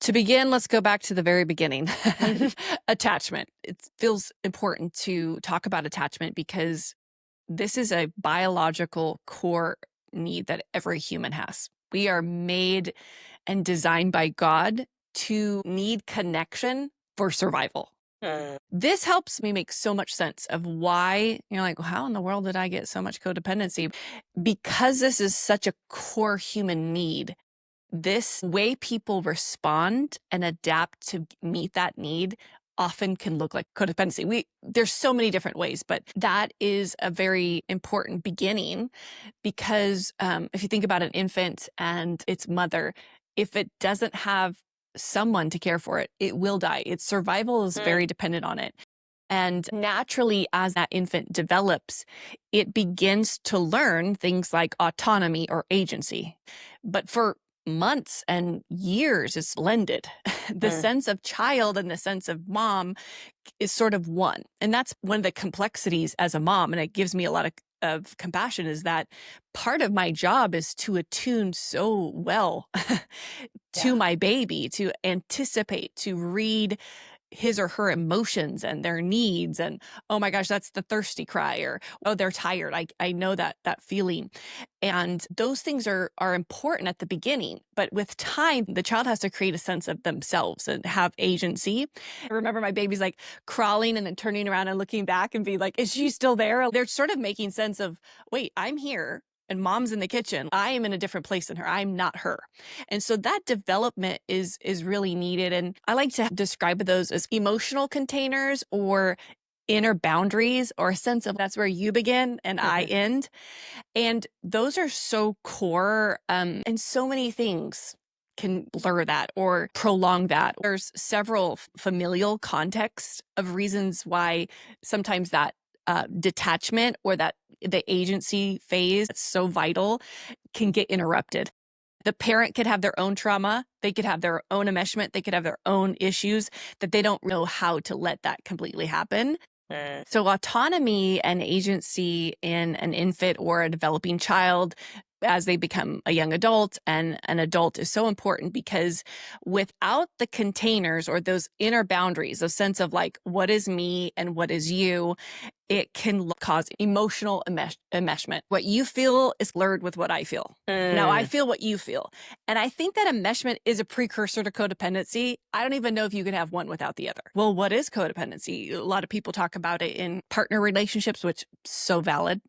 To begin, let's go back to the very beginning. Mhm. Attachment. It feels important to talk about attachment because this is a biological core need that every human has. We are made and designed by God to need connection for survival. Mm. This helps me make so much sense of why you're like, well, how in the world did I get so much codependency? Because this is such a core human need. This way people respond and adapt to meet that need often can look like codependency. There's so many different ways, but that is a very important beginning because if you think about an infant and its mother, if it doesn't have someone to care for it, it will die. Its survival is very dependent on it. And naturally, as that infant develops, it begins to learn things like autonomy or agency. But for months and years, it's blended. The sense of child and the sense of mom is sort of one. And that's one of the complexities as a mom. And it gives me a lot of compassion is that part of my job is to attune so well to my baby, to anticipate, to read his or her emotions and their needs. And, oh my gosh, that's the thirsty cry, or, oh, they're tired. I know that feeling. And those things are important at the beginning, but with time, the child has to create a sense of themselves and have agency. I remember my baby's like crawling and then turning around and looking back and be like, is she still there? They're sort of making sense of, wait, I'm here and mom's in the kitchen. I am in a different place than her. I'm not her. And so that development is really needed. And I like to describe those as emotional containers or inner boundaries, or a sense of that's where you begin and I end. And those are so core, and so many things can blur that or prolong that. There's several familial contexts of reasons why sometimes that detachment or that the agency phase that's so vital can get interrupted. The parent could have their own trauma. They could have their own enmeshment. They could have their own issues that they don't know how to let that completely happen. So autonomy and agency in an infant or a developing child as they become a young adult and an adult is so important because without the containers or those inner boundaries, a sense of like, what is me and what is you, it can cause emotional enmeshment. What you feel is blurred with what I feel. Now I feel what you feel. And I think that enmeshment is a precursor to codependency. I don't even know if you can have one without the other. Well, what is codependency? A lot of people talk about it in partner relationships, which so valid.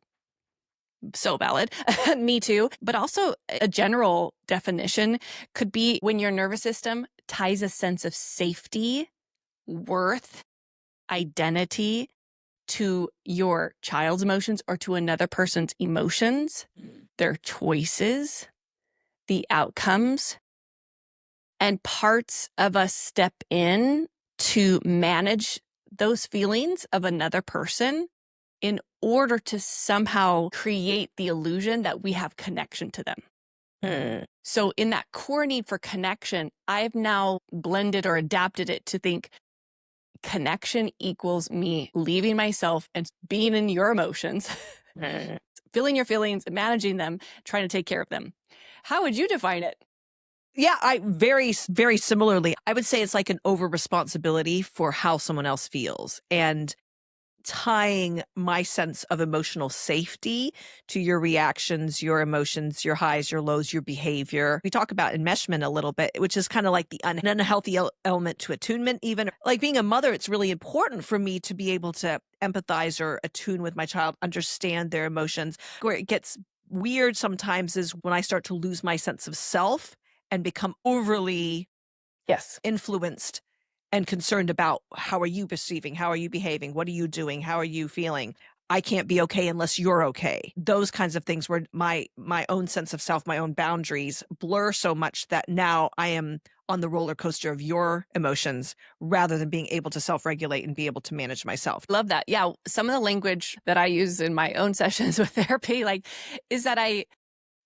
So valid. Me too. But also a general definition could be when your nervous system ties a sense of safety, worth, identity to your child's emotions or to another person's emotions, their choices, the outcomes, and parts of us step in to manage those feelings of another person in order to somehow create the illusion that we have connection to them. So in that core need for connection, I've now blended or adapted it to think connection equals me leaving myself and being in your emotions, feeling your feelings, managing them, trying to take care of them. How would you define it? Yeah, I very similarly. I would say it's like an over responsibility for how someone else feels and tying my sense of emotional safety to your reactions, your emotions, your highs, your lows, your behavior. We talk about enmeshment a little bit, which is kind of like the unhealthy element to attunement. Even like being a mother, it's really important for me to be able to empathize or attune with my child, understand their emotions. Where it gets weird sometimes is when I start to lose my sense of self and become overly influenced and concerned about how are you perceiving, how are you behaving, what are you doing, how are you feeling? I can't be okay unless you're okay. Those kinds of things where my own sense of self, my own boundaries blur so much that now I am on the roller coaster of your emotions rather than being able to self-regulate and be able to manage myself. Love that. Yeah. Some of the language that I use in my own sessions with therapy, is that I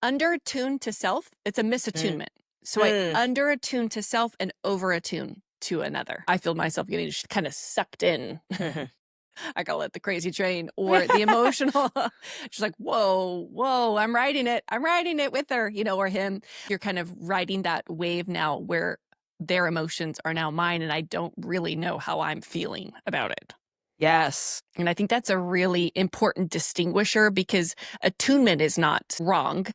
under-attune to self. It's a misattunement. So I under-attune to self and over-attune to another. I feel myself getting kind of sucked in. I call it the crazy train or the emotional. She's like, whoa, I'm riding it with her, or him. You're kind of riding that wave now where their emotions are now mine and I don't really know how I'm feeling about it. Yes. And I think that's a really important distinguisher because attunement is not wrong,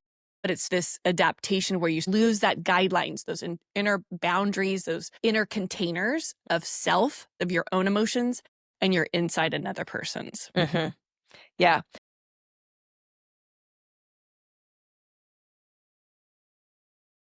but it's this adaptation where you lose that guidelines, those inner boundaries, those inner containers of self, of your own emotions, and you're inside another person's. Mhm. Yeah.